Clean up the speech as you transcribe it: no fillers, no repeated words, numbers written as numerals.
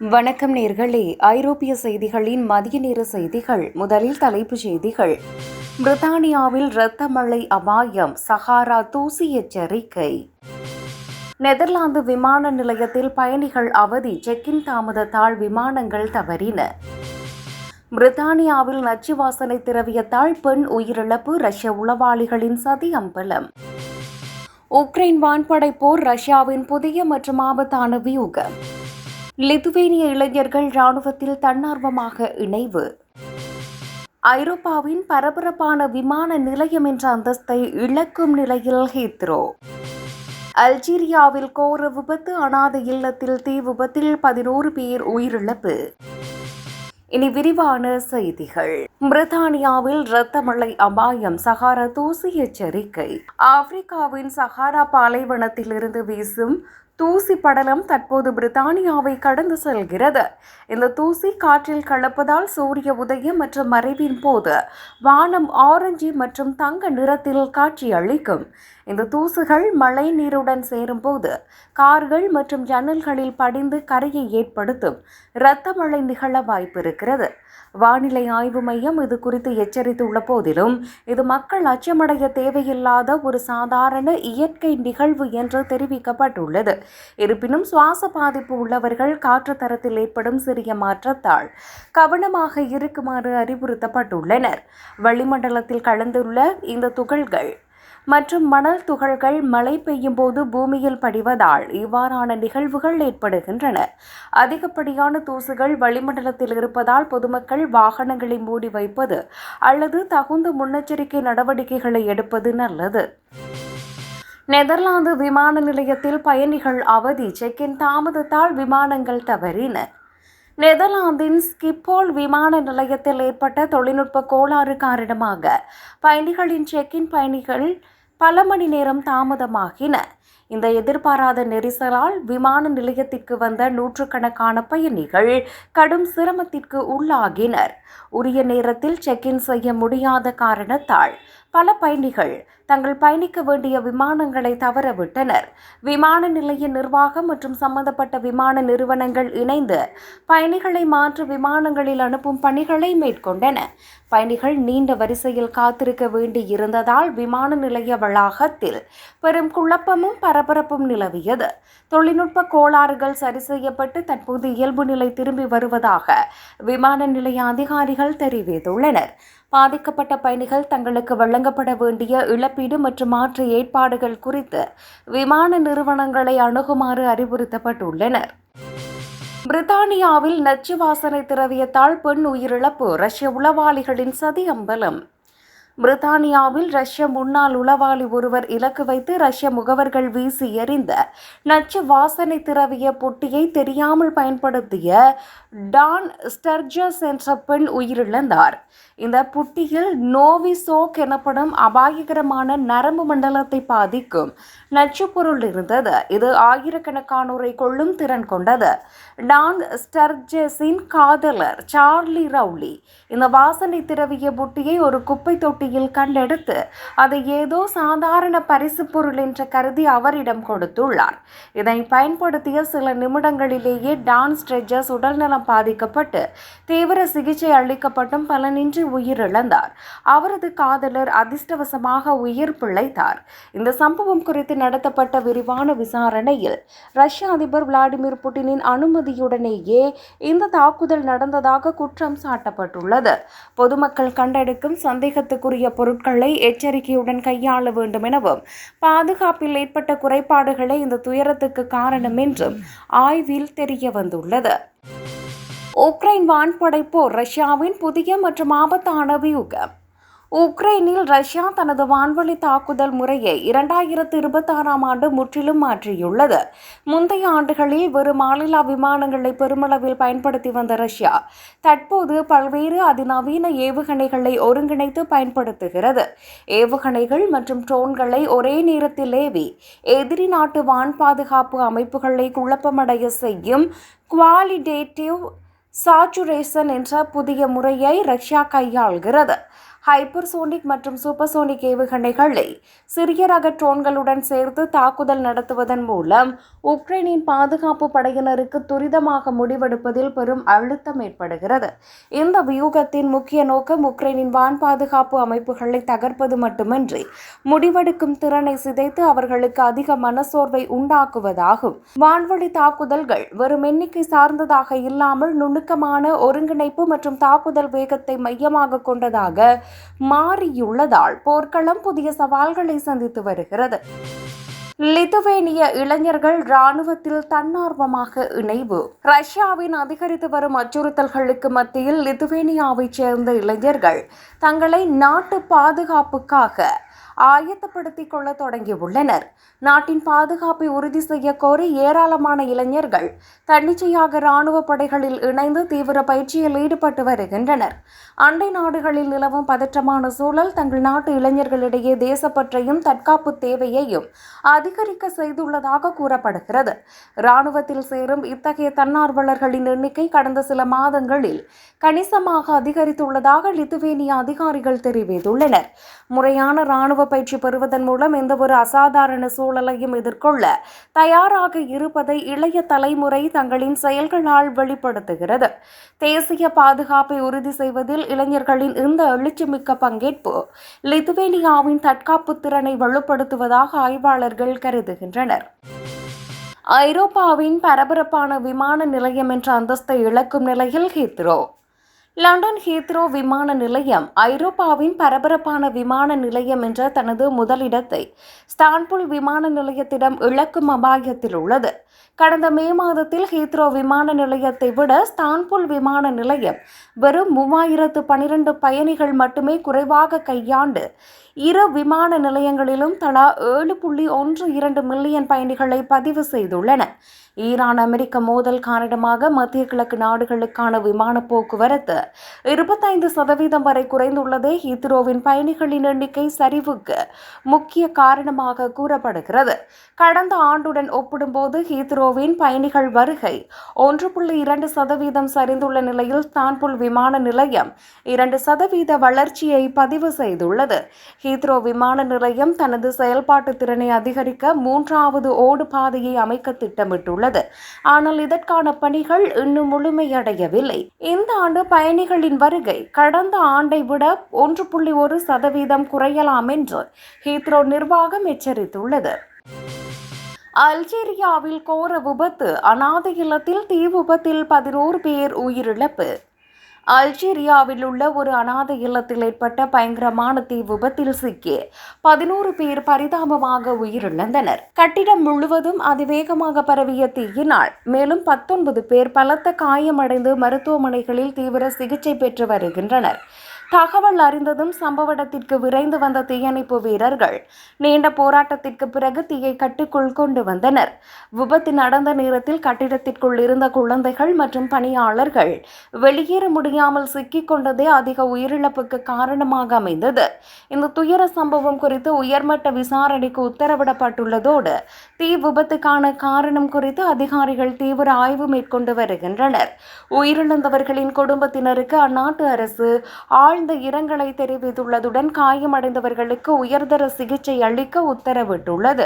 வணக்கம் நேர்களே. ஐரோப்பிய செய்திகளின் மதிய நேர செய்திகள். முதலில் தலைப்புச் செய்திகள். பிரித்தானியாவில் இரத்த மழை அபாயம், சஹாரா தூசி எச்சரிக்கை. நெதர்லாந்து விமான நிலையத்தில் பயணிகள் அவதி, செக்கின் தாமதத்தால் விமானங்கள் தவறின. பிரித்தானியாவில் நச்சு வாசனை திரவியத்தால் பெண் உயிரிழப்பு, ரஷ்ய உளவாளிகளின் சதி அம்பலம். உக்ரைன் வான்படை போர், ரஷ்யாவின் புதிய மற்றும் ஆபத்தான வியூகம். லித்துவேனிய இளைஞர்கள் ராணுவத்தில் தன்னார்வமாக இணைவு. ஐரோப்பாவின் பரபரப்பான விமான நிலையம் என்ற அந்தஸ்தை இழக்கும் நிலையில் ஹீத்ரோ. அல்ஜீரியாவில் கோர விபத்து, அனாதை இல்லத்தில் தீ விபத்தில் 11 பேர் உயிரிழப்பு. இனி விரிவான செய்திகள். பிரித்தானியாவில் இரத்த மழை அபாயம், சஹாரா தூசி எச்சரிக்கை. ஆப்பிரிக்காவின் சஹாரா பாலைவனத்திலிருந்து வீசும் தூசி படலம் தற்போது பிரித்தானியாவை கடந்து செல்கிறது. இந்த தூசி காற்றில் கலப்பதால் சூரிய உதயம் மற்றும் மறைவின் போது வானம் ஆரஞ்சு மற்றும் தங்க நிறத்தில் காட்சியளிக்கும். இந்த தூசுகள் மழை நீருடன் சேரும்போது கார்கள் மற்றும் ஜன்னல்களில் படிந்து கரையை ஏற்படுத்தும் இரத்த மழை நிகழ வாய்ப்பிருக்கிறது. வானிலை ஆய்வு மையம் இது குறித்து எச்சரித்துள்ள போதிலும் இது மக்கள் அச்சமடைய தேவையில்லாத ஒரு சாதாரண இயற்கை நிகழ்வு என்று தெரிவிக்கப்பட்டுள்ளது. இருப்பினும் சுவாச பாதிப்பு உள்ளவர்கள் காற்று தரத்தில் ஏற்படும் சிறிய மாற்றத்தால் கவனமாக இருக்குமாறு அறிவுறுத்தப்பட்டுள்ளனர். வளிமண்டலத்தில் கலந்துள்ள இந்த துகள்கள் மற்றும் மணல் துகள்கள் மழை பெய்யும் போது பூமியில் படிவதால் இவ்வாறான நிகழ்வுகள் ஏற்படுகின்றன. அதிகப்படியான தூசுகள் வளிமண்டலத்தில் இருப்பதால் பொதுமக்கள் வாகனங்களை மூடி வைப்பது அல்லது தகுந்த முன்னெச்சரிக்கை நடவடிக்கைகளை எடுப்பது நல்லது. நெதர்லாந்து விமான நிலையத்தில் பயணிகள் அவதி, செக்கின் தாமதத்தால் விமானங்கள் தவறின. நெதர்லாந்தின் ஸ்கிப்போல் விமான நிலையத்தில் ஏற்பட்ட தொழில்நுட்ப கோளாறு காரணமாக பயணிகளின் செக்கின் பயணிகள் பல மணி நேரம் தாமதமாகின. இந்த எதிர்பாராத நெரிசலால் விமான நிலையத்திற்கு வந்த நூற்றுக்கணக்கான பயணிகள் கடும் சிரமத்திற்கு உள்ளாகினர். உரிய நேரத்தில் செக்கின் செய்ய முடியாத காரணத்தால் பல பயணிகள் தங்கள் பயணிக்க வேண்டிய விமானங்களை தவறவிட்டனர். விமான நிலைய நிர்வாகம் மற்றும் சம்பந்தப்பட்ட விமான நிறுவனங்கள் இணைந்து பயணிகளை மாற்று விமானங்களில் அனுப்பும் பணிகளை மேற்கொண்டன. பயணிகள் நீண்ட வரிசையில் காத்திருக்க வேண்டியிருந்ததால் விமான நிலைய வளாகத்தில் பெரும் குழப்பமும் பரபரப்பும் நிலவியது. தொழில்நுட்ப கோளாறுகள் சரி செய்யப்பட்டு தற்போது இயல்பு நிலை திரும்பி வருவதாக விமான நிலைய அதிகாரிகள் தெரிவித்துள்ளனர். பாதிக்கப்பட்ட பயணிகள் தங்களுக்கு வழங்கப்பட வேண்டிய இழப்பீடு மற்றும் மாற்று ஏற்பாடுகள் குறித்து விமான நிறுவனங்களை அணுகுமாறு அறிவுறுத்தப்பட்டுள்ளனர். பிரித்தானியாவில் நச்சு வாசனை திரவியத்தால் பெண் உயிரிழப்பு, ரஷ்ய உளவாளிகளின் சதி அம்பலம். பிரித்தானியாவில் ரஷ்ய முன்னாள் உளவாளி ஒருவர் இலக்கு வைத்து ரஷ்ய முகவர்கள் வீசி எறிந்த நச்சு வாசனை திரவிய பொட்டியை தெரியாமல் பயன்படுத்திய டான் ஸ்டர்ஜஸ் என்ற பெண் உயிரிழந்தார். இந்த புட்டியில் நோவிசோக் எனப்படும் அபாயகரமான நரம்பு மண்டலத்தை பாதிக்கும் நச்சு பொருள் இருந்தது. இது ஆயிரக்கணக்கானோரை கொள்ளும் திறன் கொண்டது. டான் ஸ்டர்ஜஸின் காதலர் சார்லி ரவுலி இந்த வாசனை திரவிய புட்டியை ஒரு குப்பை தொட்டியில் கண்டெடுத்து அதை ஏதோ சாதாரண பரிசு பொருள் என்று கருதி அவரிடம் கொடுத்துள்ளார். இதை பயன்படுத்திய சில நிமிடங்களிலேயே டான் ஸ்டர்ஜஸ் உடல்நலம் பாதிக்கப்பட்டு தீவிர சிகிச்சை அளிக்கப்பட்டும் பலனின்றி உயிரிழந்தார். அவரது காதலர் அதிர்ஷ்டவசமாக உயிர் பிழைத்தார். இந்த சம்பவம் குறித்து நடத்தப்பட்ட விரிவான விசாரணையில் ரஷ்ய அதிபர் விளாடிமிர் புட்டினின் அனுமதியுடனேயே இந்த தாக்குதல் நடந்ததாக குற்றம் சாட்டப்பட்டுள்ளது. பொதுமக்கள் கண்டெடுக்கும் சந்தேகத்துக்குரிய பொருட்களை எச்சரிக்கையுடன் கையாள வேண்டும் எனவும் பாதுகாப்பில் ஏற்பட்ட குறைபாடுகளே இந்த துயரத்துக்கு காரணம் என்றும் ஆய்வில் தெரிய வந்துள்ளது. உக்ரைன் வான்படை போர், ரஷ்யாவின் புதிய மற்றும் ஆபத்தான வியூகம். உக்ரைனில் ரஷ்யா தனது வான்வழி தாக்குதல் முறையை 2026ஆம் ஆண்டு முற்றிலும் மாற்றியுள்ளது. முந்தைய ஆண்டுகளில் வெறும் ஆளில்லா விமானங்களை பெருமளவில் பயன்படுத்தி வந்த ரஷ்யா தற்போது பல்வேறு அதிநவீன ஏவுகணைகளை ஒருங்கிணைத்து பயன்படுத்துகிறது. ஏவுகணைகள் மற்றும் ட்ரோன்களை ஒரே நேரத்தில் ஏவி எதிரி நாட்டு வான் பாதுகாப்பு அமைப்புகளை குழப்பமடைய செய்யும் குவாலிடேட்டிவ் சாச்சுரேஷன் என்ற புதிய முறையை ரஷ்யா கையாள்கிறது. ஹைப்பர்சோனிக் மற்றும் சூப்பர்சோனிக் ஏவுகணைகளை சிறிய ரக ட்ரோன்களுடன் சேர்த்து தாக்குதல் நடத்துவதன் மூலம் உக்ரைனின் பாதுகாப்பு படையினருக்கு துரிதமாக முடிவெடுப்பதில் பெரும் அழுத்தம் ஏற்படுகிறது. இந்த வியூகத்தின் முக்கிய நோக்கம் உக்ரைனின் வான் பாதுகாப்பு அமைப்புகளை தகர்ப்பது மட்டுமின்றி முடிவெடுக்கும் திறனை சிதைத்து அவர்களுக்கு அதிக மனசோர்வை உண்டாக்குவதாகும். வான்வழி தாக்குதல்கள் வெறும் எண்ணிக்கை சார்ந்ததாக இல்லாமல் நுணுக்கமான ஒருங்கிணைப்பு மற்றும் தாக்குதல் வேகத்தை மையமாக கொண்டதாக மாறியுள்ளதால் போர்க்களம் புதிய சவால்களை சந்தித்து வருகிறது. லிதுவேனிய இளைஞர்கள் ராணுவத்தில் தன்னார்வமாக இணைவு. ரஷ்யாவின் அதிகரித்து வரும் அச்சுறுத்தல்களுக்கு மத்தியில் லிதுவேனியாவைச் சேர்ந்த இளைஞர்கள் தங்களை நாட்டு பாதுகாப்புக்காக ஆயத்தப்படுத்திக் கொள்ள தொடங்கியுள்ளனர். நாட்டின் பாதுகாப்பை உறுதி செய்ய கோரி ஏராளமான இளைஞர்கள் தன்னிச்சையாக ராணுவ படைகளில் இணைந்து தீவிர பயிற்சியில் ஈடுபட்டு வருகின்றனர். அண்டை நாடுகளில் நிலவும் பதற்றமான சூழல் தங்கள் நாட்டு இளைஞர்களிடையே தேசப்பற்றையும் தற்காப்பு தேவையையும் அதிகரிக்க செய்துள்ளதாக கூறப்படுகிறது. ராணுவத்தில் சேரும் இத்தகைய தன்னார்வலர்களின் எண்ணிக்கை கடந்த சில மாதங்களில் கணிசமாக அதிகரித்துள்ளதாக லிதுவேனியா அதிகாரிகள் தெரிவித்துள்ளனர். முறையான ராணுவ பயிற்சி பெறுவதன் மூலம் எந்தவொரு அசாதாரண சூழலையும் எதிர்கொள்ள தயாராக இருப்பதை இளைய தலைமுறை தங்களின் செயல்களால் வெளிப்படுத்துகிறது. தேசிய பாதுகாப்பை உறுதி செய்வதில் இளைஞர்களின் இந்த எழுச்சிமிக்க பங்கேற்பு லிதுவேனியாவின் தற்காப்பு திறனை வலுப்படுத்துவதாக ஆய்வாளர்கள் கருதுகின்றனர். ஐரோப்பாவின் பரபரப்பான விமான நிலையம் என்ற அந்தஸ்தை இழக்கும் நிலையில் ஹீத்ரோ. லண்டன் ஹீத்ரோ விமான நிலையம் ஐரோப்பாவின் பரபரப்பான விமான நிலையம் என்ற தனது முதலிடத்தை ஸ்தான்புல் விமான நிலையத்திடம் இழக்கும் அபாயத்தில் உள்ளது. கடந்த மே மாதத்தில் ஹீத்ரோ விமான நிலையத்தை விட ஸ்தான்புல் விமான நிலையம் வெறும் 3012 பயணிகள் மட்டுமே குறைவாக கையாண்டு இரு விமான நிலையங்களிலும் தலா 7.12 மில்லியன் பயணிகளை பதிவு செய்துள்ளன. ஈரான் அமெரிக்க மோதல் காரணமாக மத்திய கிழக்கு நாடுகளுக்கான விமான போக்குவரத்து 25% வரை குறைந்துள்ளதே ஹீத்ரோவின் பயணிகளின் எண்ணிக்கை சரிவுக்கு முக்கிய காரணமாக கூறப்படுகிறது. கடந்த ஆண்டுடன் ஒப்பிடும்போது ஹீத்ரோவின் பயணிகள் வருகை 1.2% சரிந்துள்ள நிலையில் ஸ்தான்புல் விமான நிலையம் 2% வளர்ச்சியை பதிவு செய்துள்ளது. ஹீத்ரோ விமான நிலையம் தனது செயல்பாட்டு திறனை அதிகரிக்க 3வது ஓடு பாதையை அமைக்க திட்டமிட்டுள்ளது. ஆனால் இதற்கான பணிகள் இன்னும் முழுமையடையவில்லை. இந்த ஆண்டு பயணிகளின் வருகை கடந்த ஆண்டை விட 1.1% குறையலாம் என்று ஹீத்ரோ நிர்வாகம் எச்சரித்துள்ளது. அல்ஜீரியாவில் கோர விபத்து. அனாதை இல்லத்தில் தீ விபத்தில் 11 பேர் உயிரிழப்பு. அல்ஜீரியாவில் உள்ள ஒரு அனாதை இல்லத்தில் ஏற்பட்ட பயங்கரமான தீ விபத்தில் சிக்கி 11 பேர் பரிதாபமாக உயிரிழந்தனர். கட்டிடம் முழுவதும் அதிவேகமாக பரவிய தீயினால் மேலும் 19 பேர் பலத்த காயமடைந்து மருத்துவமனைகளில் தீவிர சிகிச்சை பெற்று வருகின்றனர். தகவல் அறிந்ததும் சம்பவ இடத்திற்கு விரைந்து வந்த தீயணைப்பு வீரர்கள் நீண்ட போராட்டத்திற்கு பிறகு தீயை கட்டுக்குள் கொண்டு வந்தனர். விபத்து நடந்த நேரத்தில் கட்டிடத்திற்குள் இருந்த குழந்தைகள் மற்றும் பணியாளர்கள் வெளியேற முடியாமல் சிக்கிக் கொண்டதே அதிக உயிரிழப்புக்கு காரணமாக அமைந்தது. இந்த துயர சம்பவம் குறித்து உயர்மட்ட விசாரணைக்கு உத்தரவிடப்பட்டுள்ளதோடு தீ விபத்துக்கான காரணம் குறித்து அதிகாரிகள் தீவிர ஆய்வு மேற்கொண்டு வருகின்றனர். உயிரிழந்தவர்களின் குடும்பத்தினருக்கு அந்நாட்டு அரசு ஆழ்ந்த இரங்கலை தெரிவித்துள்ளதுடன் காயமடைந்தவர்களுக்கு உயர்தர சிகிச்சை அளிக்க உத்தரவிட்டுள்ளது.